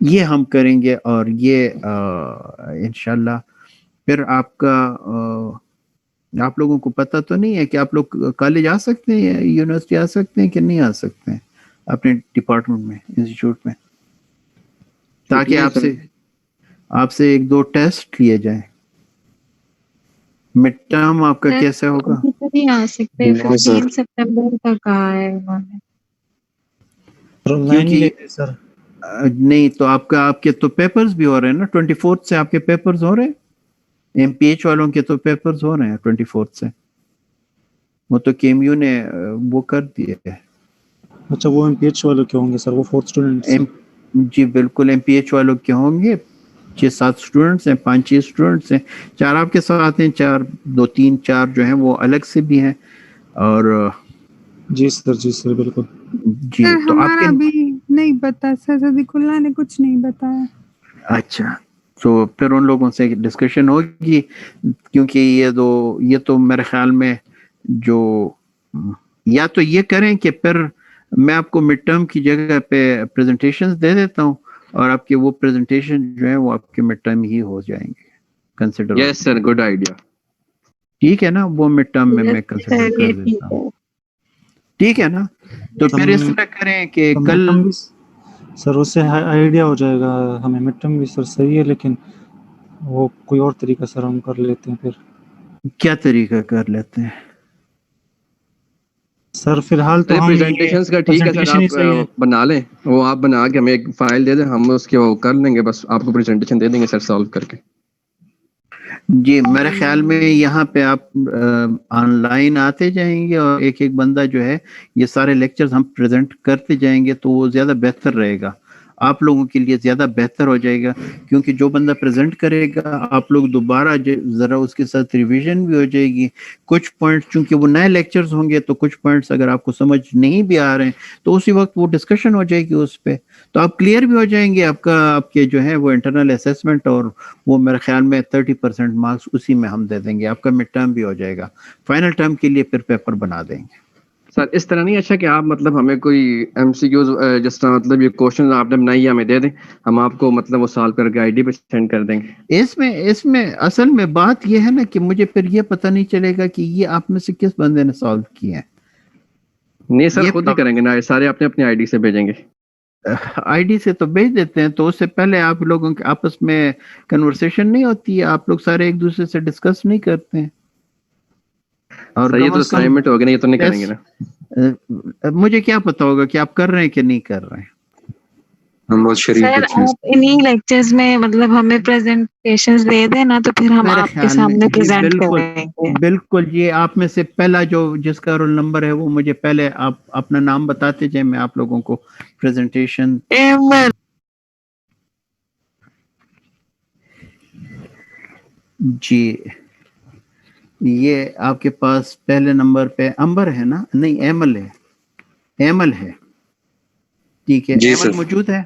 یہ ہم کریں گے. اور یہ انشاءاللہ پھر آپ کا آپ لوگوں کو پتہ تو نہیں ہے کہ آپ لوگ کالج آ سکتے ہیں, یونیورسٹی آ سکتے ہیں کہ نہیں آ سکتے ہیں اپنے ڈپارٹمنٹ میں, انسٹیٹیوٹ میں, تاکہ آپ سے ایک دو ٹیسٹ لیے جائیں. مڈ ٹرم آپ کا کیسے ہوگا؟ نہیں آ سکتے, 15 سپٹمبر کا کہا ہے انہوں نے. سر نہیں تو آپ کے تو پیپرز بھی ہو رہے ہیں نا, 24 سے آپ کے پیپرز ہو رہے ہیں. ایم پی ایچ والوں کے تو پیپرز ہو رہے ہیں 24 سے. وہ تو کے ایم یو نے وہ کر دیے ہے. اچھا, وہ ایم پی ایچ والوں کے ہوں گے سر, وہ 4 اسٹوڈنٹس. جی بالکل, ایم پی ایچ والوں کے ہوں گے. 6-7 اسٹوڈنٹس ہیں, 5-6 اسٹوڈنٹس ہیں, 4 آپ کے ساتھ ہیں, 2-3-4 جو ہیں وہ الگ سے بھی ہیں. اور جی سر بالکل. جی سر تو آپ ہمارا بھی نہیں بتا, سر صدیق اللہ نے کچھ نہیں بتایا. اچھا, تو پھر ان لوگوں سے ڈسکشن ہوگی, کیونکہ یہ تو میرے خیال میں جو یا تو یہ کریں کہ پھر میں آپ کو مڈ ٹرم کی جگہ پہ پریزنٹیشنز دے دیتا ہوں, اور آپ کے وہ پریزنٹیشن جو ہیں وہ آپ کے مڈ ٹرم ہی ہو جائیں گے کنسیڈر. یس سر, گڈ آئیڈیا. ٹھیک ہے نا, وہ مڈ ٹرم میں کنسیڈر کر دیتا ہوں. ٹھیک ہے نا, تو پھر اس طرح کریں کہ کل سر اس سے آئیڈیا ہو جائے گا ہمیں. مڈ ٹرم بھی سر صحیح ہے, لیکن وہ کوئی اور طریقہ سر ہم کر لیتے ہیں. پھر کیا طریقہ کر لیتے ہیں سر؟ فی الحال تو ہم پریزنٹیشنز کا ٹھیک ہے سر, آپ بنا لیں, وہ آپ بنا کے ہمیں ایک فائل دے دیں, ہم اس کے وہ کر لیں گے, بس آپ کو پریزنٹیشن دے دیں گے سر سالو کر کے. جی میرے خیال میں یہاں پہ آپ آن لائن آتے جائیں گے اور ایک بندہ جو ہے یہ سارے لیکچرز ہم پریزنٹ کرتے جائیں گے, تو وہ زیادہ بہتر رہے گا, آپ لوگوں کے لیے زیادہ بہتر ہو جائے گا. کیونکہ جو بندہ پریزنٹ کرے گا آپ لوگ دوبارہ ذرا اس کے ساتھ ریویژن بھی ہو جائے گی. کچھ پوائنٹس چونکہ وہ نئے لیکچرز ہوں گے, تو کچھ پوائنٹس اگر آپ کو سمجھ نہیں بھی آ رہے ہیں تو اسی وقت وہ ڈسکشن ہو جائے گی اس پہ, تو آپ کلیئر بھی ہو جائیں گے. آپ کے جو ہے وہ انٹرنل اسیسمنٹ, اور وہ میرے خیال میں 30% مارکس اسی میں ہم دے دیں گے. آپ کا مڈ ٹرم بھی ہو جائے گا, فائنل ٹرم کے لیے پھر پیپر بنا دیں گے. سر اس طرح نہیں اچھا کہ آپ مطلب ہمیں کوئی ایم سی کیوز جس طرح مطلب یہ کوشچن آپ نے بنائی ہمیں دے دیں, ہم آپ کو مطلب وہ سالو کر کے آئی ڈی پہ سینڈ کر دیں گے. اس میں اصل میں بات یہ ہے نا کہ مجھے پھر یہ پتہ نہیں چلے گا کہ یہ آپ میں سے کس بندے نے سالو کیے ہیں. نہیں سر, خود ہی کریں گے نا, سارے اپنے اپنی آئی ڈی سے بھیجیں گے. آئی ڈی سے تو بھیج دیتے ہیں, تو اس سے پہلے آپ لوگوں کے آپس میں کنورسیشن نہیں ہوتی ہے, آپ لوگ سارے ایک دوسرے سے ڈسکس نہیں کرتے ہیں. اور یہ تو اسائنمنٹ ہوگا, نہیں یہ تو نہیں کریں گے نا. مجھے کیا پتا ہوگا کہ آپ کر رہے ہیں کہ نہیں کر رہے ہیں. ہم بہت شریف بچے ہیں. آپ انہی لیکچرز میں مطلب ہمیں پریزنٹیشنز دے دیں نا, تو پھر ہم آپ کے سامنے پریزنٹ کریں گے. بالکل, یہ آپ میں سے پہلا جس کا رول نمبر ہے وہ مجھے پہلے آپ اپنا نام بتاتے جائیں, میں آپ لوگوں کو پریزنٹیشن. جی یہ آپ کے پاس پہلے نمبر پہ امبر ہے نا, نہیں ایمل ہے. ٹھیک ہے, ایمل موجود ہے.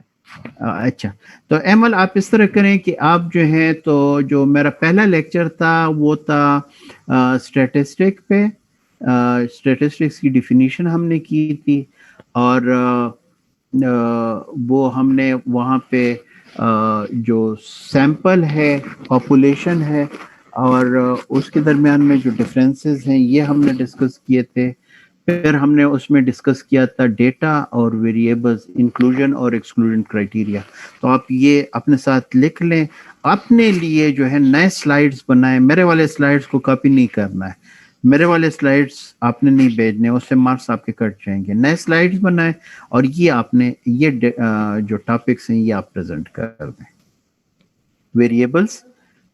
اچھا, تو ایمل آپ اس طرح کریں کہ آپ جو ہیں, تو جو میرا پہلا لیکچر تھا وہ تھا اسٹیٹسٹک پہ. اسٹیٹسٹکس کی ڈیفینیشن ہم نے کی تھی, اور وہ ہم نے وہاں پہ جو سیمپل ہے, پاپولیشن ہے, اور اس کے درمیان میں جو ڈفرینسز ہیں یہ ہم نے ڈسکس کیے تھے. پھر ہم نے اس میں ڈسکس کیا تھا ڈیٹا اور ویریبلز, انکلوژن اور ایکسکلوژن کرائٹیریا. تو آپ یہ اپنے ساتھ لکھ لیں, اپنے لیے جو ہے نئے سلائیڈز بنائیں. میرے والے سلائیڈز کو کاپی نہیں کرنا ہے, میرے والے سلائیڈز آپ نے نہیں بھیجنے, اس سے مارکس آپ کے کٹ جائیں گے. نئے سلائیڈز بنائیں, اور یہ آپ نے یہ جو ٹاپکس ہیں یہ آپ پریزنٹ کر دیں. ویریبلز,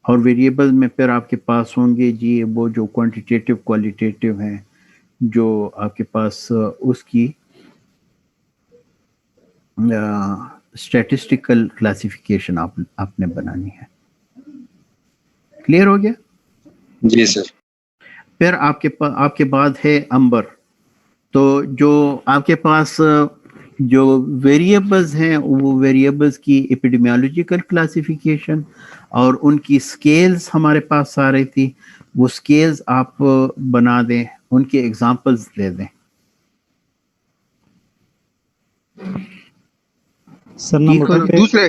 اور ویریبل میں پھر آپ کے پاس ہوں گے جی وہ جو کوانٹیٹیو کوالیٹیٹیو ہیں, جو آپ کے پاس اس کی اسٹیٹسٹیکل کلاسیفیکیشن آپ نے بنانی ہے. کلیئر ہو گیا؟ جی سر. پھر آپ کے بعد ہے امبر. تو جو آپ کے پاس جو ویریبلز ہیں وہ ویریبلز کی ایپیڈیمیولوجیکل کلاسیفیکیشن اور ان کی سکیلز ہمارے پاس آ رہی تھی, وہ سکیلز آپ بنا دیں, ان کے ایگزامپلز دے دیں. سر نمبر 2 پہ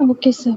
Okay, sir.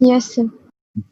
Yes, sir.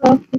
Okay.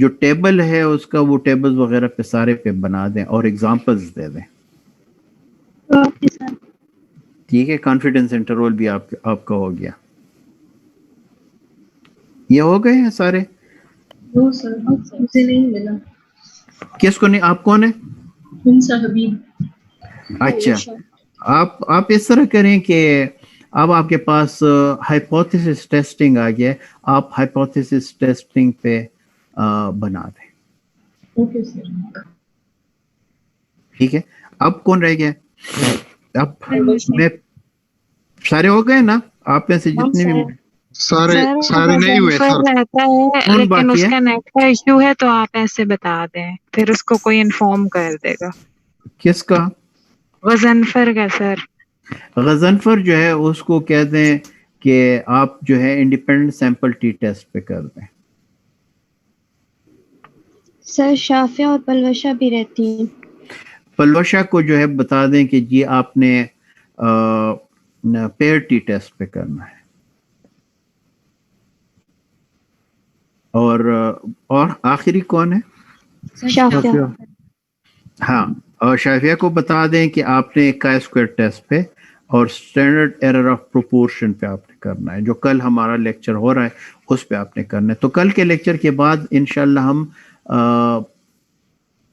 جو ٹیبل ہے اس کا وہ ٹیبلز وغیرہ پہ سارے پہ بنا دیں اور ایگزامپلز دے دیں. ٹھیک ہے, کانفیڈنس انٹرول بھی آپ کا ہو گیا. یہ ہو گئے ہیں سارے؟ نو سر مجھے نہیں ملا. کس کو نہیں؟ آپ کون ہیں؟ حبیب. اچھا, آپ اس طرح کریں کہ اب آپ کے پاس ہائپوتھیسس ٹیسٹنگ آ گیا ہے, آپ ہائپوتھیسس ٹیسٹنگ پہ بنا دیں. Okay sir. ٹھیک ہے, اب کون رہ گیا؟ اب میں سارے ہو گئے نا آپ میں سے جتنے بھی؟ سارے نہیں ہوئے سر. رہتا ہے لیکن اس کا نیٹ کا ایشو ہے, تو آپ ایسے بتا دیں, پھر اس کو کوئی انفارم کر دے گا. کس کا؟ غضنفر کا سر. غضنفر جو ہے اس کو کہہ دیں کہ آپ جو ہے انڈیپینڈنٹ سیمپل ٹی ٹیسٹ پہ کر دیں. سر شافیہ اور پلوشہ بھی رہتی ہیں. پلوشہ کو جو ہے بتا دیں کہ جی آپ نے پیئر ٹی ٹیسٹ پہ کرنا ہے. اور آخری کون ہے؟ شافیہ. ہاں, اور شافیہ کو بتا دیں کہ آپ نے کا اسکوائر ٹیسٹ پہ اور اسٹینڈرڈ ایرر آف پروپورشن پہ آپ نے کرنا ہے. جو کل ہمارا لیکچر ہو رہا ہے اس پہ آپ نے کرنا ہے. تو کل کے لیکچر کے بعد انشاءاللہ ہم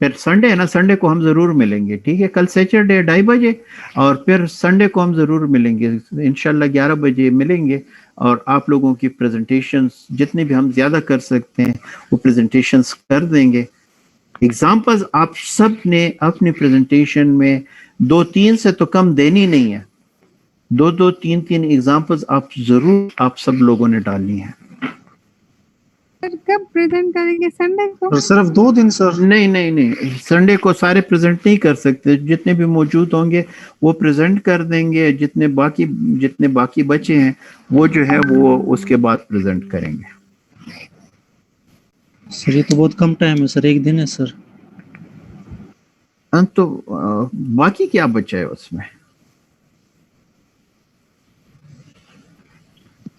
پھر سنڈے ہے نا, سنڈے کو ہم ضرور ملیں گے. ٹھیک ہے, کل سیٹرڈے 2:30 بجے اور پھر سنڈے کو ہم ضرور ملیں گے انشاءاللہ 11 بجے ملیں گے. اور آپ لوگوں کی پریزنٹیشنز جتنے بھی ہم زیادہ کر سکتے ہیں وہ پریزنٹیشنز کر دیں گے. ایگزامپلز آپ سب نے اپنی پریزنٹیشن میں 2-3 سے تو کم دینی نہیں ہے. 2-2, 3-3 ایگزامپلز آپ ضرور آپ سب لوگوں نے ڈالنی ہے. سر کب پریزنٹ کریں گے؟ سنڈے کو؟ صرف 2 دن سر. نہیں, سنڈے کو سارے پریزنٹ نہیں کر سکتے. جتنے بھی موجود ہوں گے وہ پریزنٹ کر دیں گے. جتنے باقی بچے ہیں وہ جو ہے وہ اس کے بعد پریزنٹ کریں گے. سر یہ تو بہت کم ٹائم ہے سر, 1 دن ہے سر. تو باقی کیا بچہ ہے اس میں؟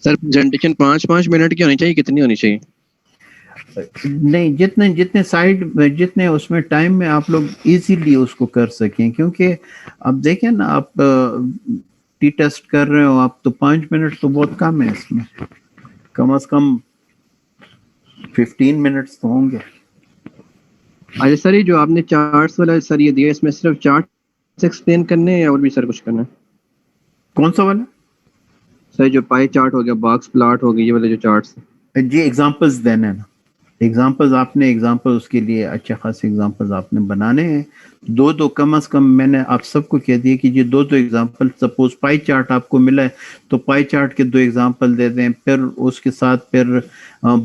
سر پریزنٹیشن 5 منٹ کی ہونی چاہیے, کتنی ہونی چاہیے؟ نہیں, جتنے اس میں ٹائم میں آپ لوگ ایزیلی اس کو کر سکیں. کیونکہ اب دیکھیں نا, آپ ٹی ٹیسٹ کر رہے ہو آپ, تو 5 منٹ تو بہت کم ہے. اس میں کم از کم 15 منٹس تو ہوں گے. اچھا سر, یہ جو آپ نے چارٹس والا سر یہ دیا, اس میں صرف چارٹ ایکسپلین کرنے ہیں یا اور بھی سر کچھ کرنا ہے؟ کون سا والا سر؟ جو پائی چارٹ ہو گیا, باکس پلاٹ ہو گیا, یہ والے جو چارٹس ہیں. جی ایگزامپلز دینے نا. ایگزامپلز آپ نے اس کے لیے اچھے خاصے ایگزامپلز آپ نے بنانے ہیں. 2 کم از کم میں نے آپ سب کو کہہ دیا کہ یہ 2 ایگزامپل. سپوز پائی چارٹ آپ کو ملا ہے تو پائی چارٹ کے 2 ایگزامپل دے دیں. پھر اس کے ساتھ پھر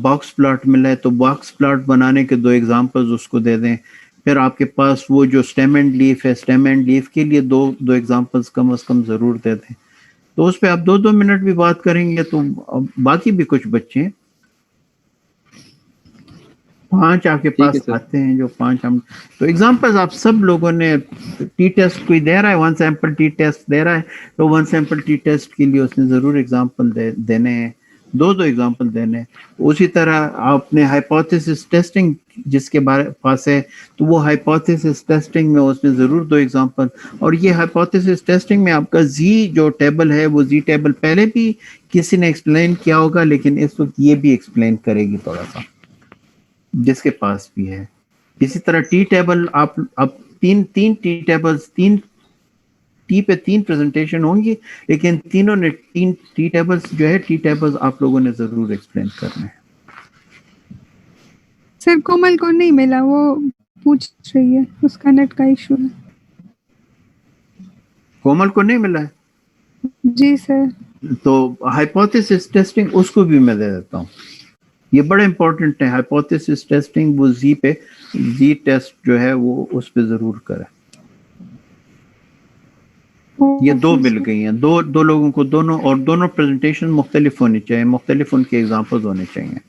باکس پلاٹ ملا ہے تو باکس پلاٹ بنانے کے 2 ایگزامپلز اس کو دے دیں. پھر آپ کے پاس وہ جو اسٹیم اینڈ لیف ہے, اسٹیم اینڈ لیف کے لیے 2 ایگزامپلز کم از کم ضرور دے دیں. تو اس پہ آپ 2 منٹ بھی بات کریں گے. تو باقی بھی کچھ بچے ہیں 5 آپ کے پاس آتے ہیں, جو 5 ہم. تو ایگزامپلز آپ سب لوگوں نے ٹی ٹیسٹ کوئی دے رہا ہے 1 سیمپل ٹی ٹیسٹ دے رہا ہے تو 1 سیمپل ٹی ٹیسٹ کے لیے اس نے ضرور ایگزامپل دینے ہیں, 2 ایگزامپل دینے ہیں. اسی طرح آپ نے ہائپوتھیسس ٹیسٹنگ جس کے پاس ہے تو وہ ہائپوتھیسس ٹیسٹنگ میں اس نے ضرور 2 ایگزامپل. اور یہ ہائپوتھیسس ٹیسٹنگ میں آپ کا زی جو ٹیبل ہے وہ زی ٹیبل پہلے بھی کسی نے ایکسپلین کیا ہوگا, لیکن اس وقت یہ بھی ایکسپلین کرے گی تھوڑا سا جس کے پاس بھی ہے. اسی طرح ٹی ٹیبل آپ اب 3 ٹی ٹیبلز, 3 ٹی پہ 3 پریزنٹیشن ہوں گی, لیکن تینوں نے 3 ٹی ٹیبلز جو ہے ٹی ٹیبلز آپ لوگوں نے ضرور ایکسپلین کرنے ہیں. سر کومل کو نہیں ملا, وہ پوچھ رہی ہے, اس کا نیٹ کا ایشو ہے. کومل کو نہیں ملا ہے؟ جی سر. تو ہائپوتھیسس ٹیسٹنگ اس کو بھی میں دے دیتا ہوں. یہ بڑا امپورٹنٹ ہے ہائپوتھیسس ٹیسٹنگ. وہ زی ٹیسٹ جو ہے وہ اس پہ ضرور کرے. یہ 2 مل گئی ہیں, 2 لوگوں کو دونوں, اور دونوں پریزنٹیشن مختلف ہونی چاہیے, مختلف ان کے ایگزامپلز ہونے چاہیے.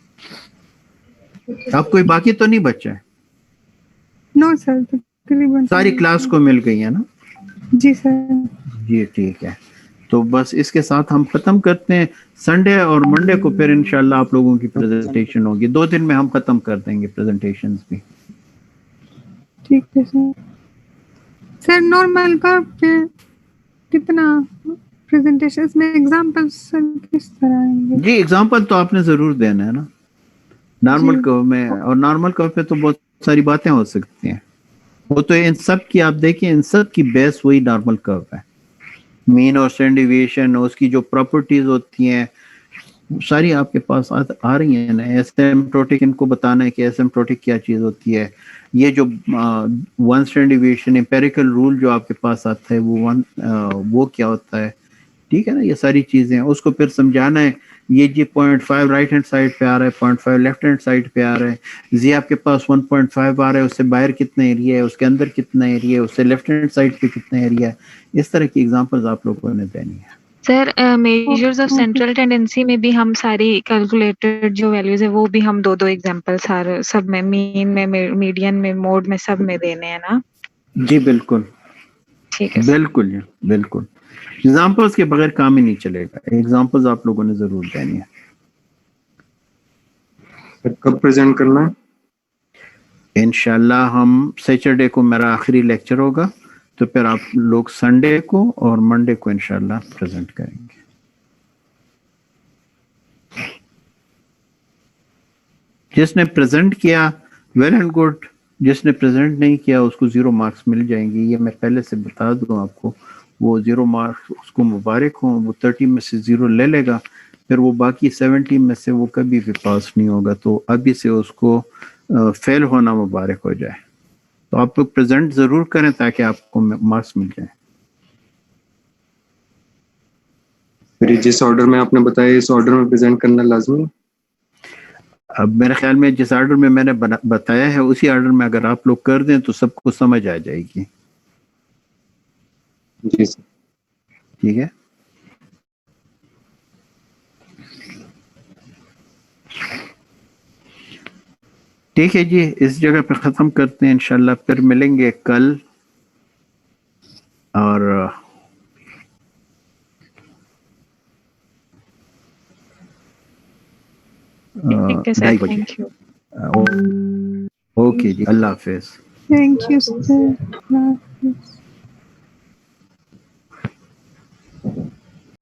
اب کوئی باقی تو نہیں بچا ہے؟ نو سر, تقریباً ساری کلاس کو مل گئی ہے نا؟ جی سر. جی ٹھیک ہے. تو بس اس کے ساتھ ہم ختم کرتے ہیں. سنڈے اور منڈے کو پھر انشاءاللہ آپ لوگوں کی پریزنٹیشن ہوگی. 2 دن میں ہم ختم کر دیں گے پریزنٹیشنز بھی. ٹھیک ہے سر. سر نارمل کا کتنا پریزنٹیشن میں ایگزامپلس کس طرح آئیں گے؟ جی ایگزامپل تو آپ نے ضرور دینا ہے نا نارمل کرو میں, اور نارمل کرو پہ تو بہت ساری باتیں ہو سکتی ہیں. وہ تو ان سب کی آپ دیکھیں ان سب کی بیس وہی نارمل کرو ہے. مین اور اسٹینڈرڈ ڈیویشن, اس کی جو پراپرٹیز ہوتی ہیں ساری آپ کے پاس آ رہی ہیں نا. ایسیمپٹوٹک ان کو بتانا ہے کہ ایسیمپٹوٹک کیا چیز ہوتی ہے. یہ جو one standard deviation empirical rule جو آپ کے پاس آتا ہے وہ کیا ہوتا ہے. ٹھیک ہے نا, یہ ساری چیزیں اس کو پھر سمجھانا ہے. یہ جی 0.5 رائٹ ہینڈ سائڈ پہ آ رہا ہے, 0.5 لیفٹ ہینڈ سائڈ پہ آ رہا ہے. زی آپ کے پاس 1.5 آ رہا ہے, اس سے باہر کتنا ایریا ہے, اس کے اندر کتنا ایریا ہے, اس سے لیفٹ ہینڈ سائڈ پہ کتنا ایریا ہے. اس طرح کی ایگزامپلز آپ لوگوں نے دینی ہے. سر میجرز آف سینٹرل ٹینڈنسی میں بھی ہم ساری کیلکولیٹڈ جو ویلیوز ہے وہ بھی ہم 2 ایگزامپلس سب میں, مین میں, میڈین میں, موڈ میں, سب میں دینے ہیں نا. جی بالکل ٹھیک ہے بالکل بالکل. ایگزامپلز کے بغیر کام ہی نہیں چلے گا. ایگزامپلز آپ لوگوں نے ضرور دینی ہے. کب پریزنٹ کرنا ہے؟ انشاءاللہ ہم سیچرڈے کو میرا آخری لیکچر ہوگا, تو پھر آپ لوگ سنڈے کو اور منڈے کو انشاءاللہ پریزنٹ کریں گے. جس نے پریزنٹ کیا ویل اینڈ گڈ, جس نے پریزنٹ نہیں کیا اس کو 0 مارکس مل جائیں گے. یہ میں پہلے سے بتا دوں آپ کو. وہ 0 مارکس اس کو مبارک ہوں. وہ 30 میں سے 0 لے لے گا, پھر وہ باقی 70 میں سے وہ کبھی بھی پاس نہیں ہوگا. تو ابھی سے اس کو فیل ہونا مبارک ہو جائے. تو آپ لوگ پریزنٹ ضرور کریں تاکہ آپ کو مارکس مل جائیں. پھر جس آرڈر میں آپ نے بتایا اس آرڈر میں پریزنٹ کرنا لازمی ہے. اب میرے خیال میں جس آرڈر میں نے بتایا ہے اسی آرڈر میں اگر آپ لوگ کر دیں تو سب کو سمجھ آ جائے گی. جی سر. ٹھیک ہے. ٹھیک ہے جی, اس جگہ پہ ختم کرتے ہیں. انشاءاللہ پھر ملیں گے کل, اور ٹھیک ہے سر, 2:30 بجے. Thank you. اوکے جی, اللہ حافظ. Thank you sir.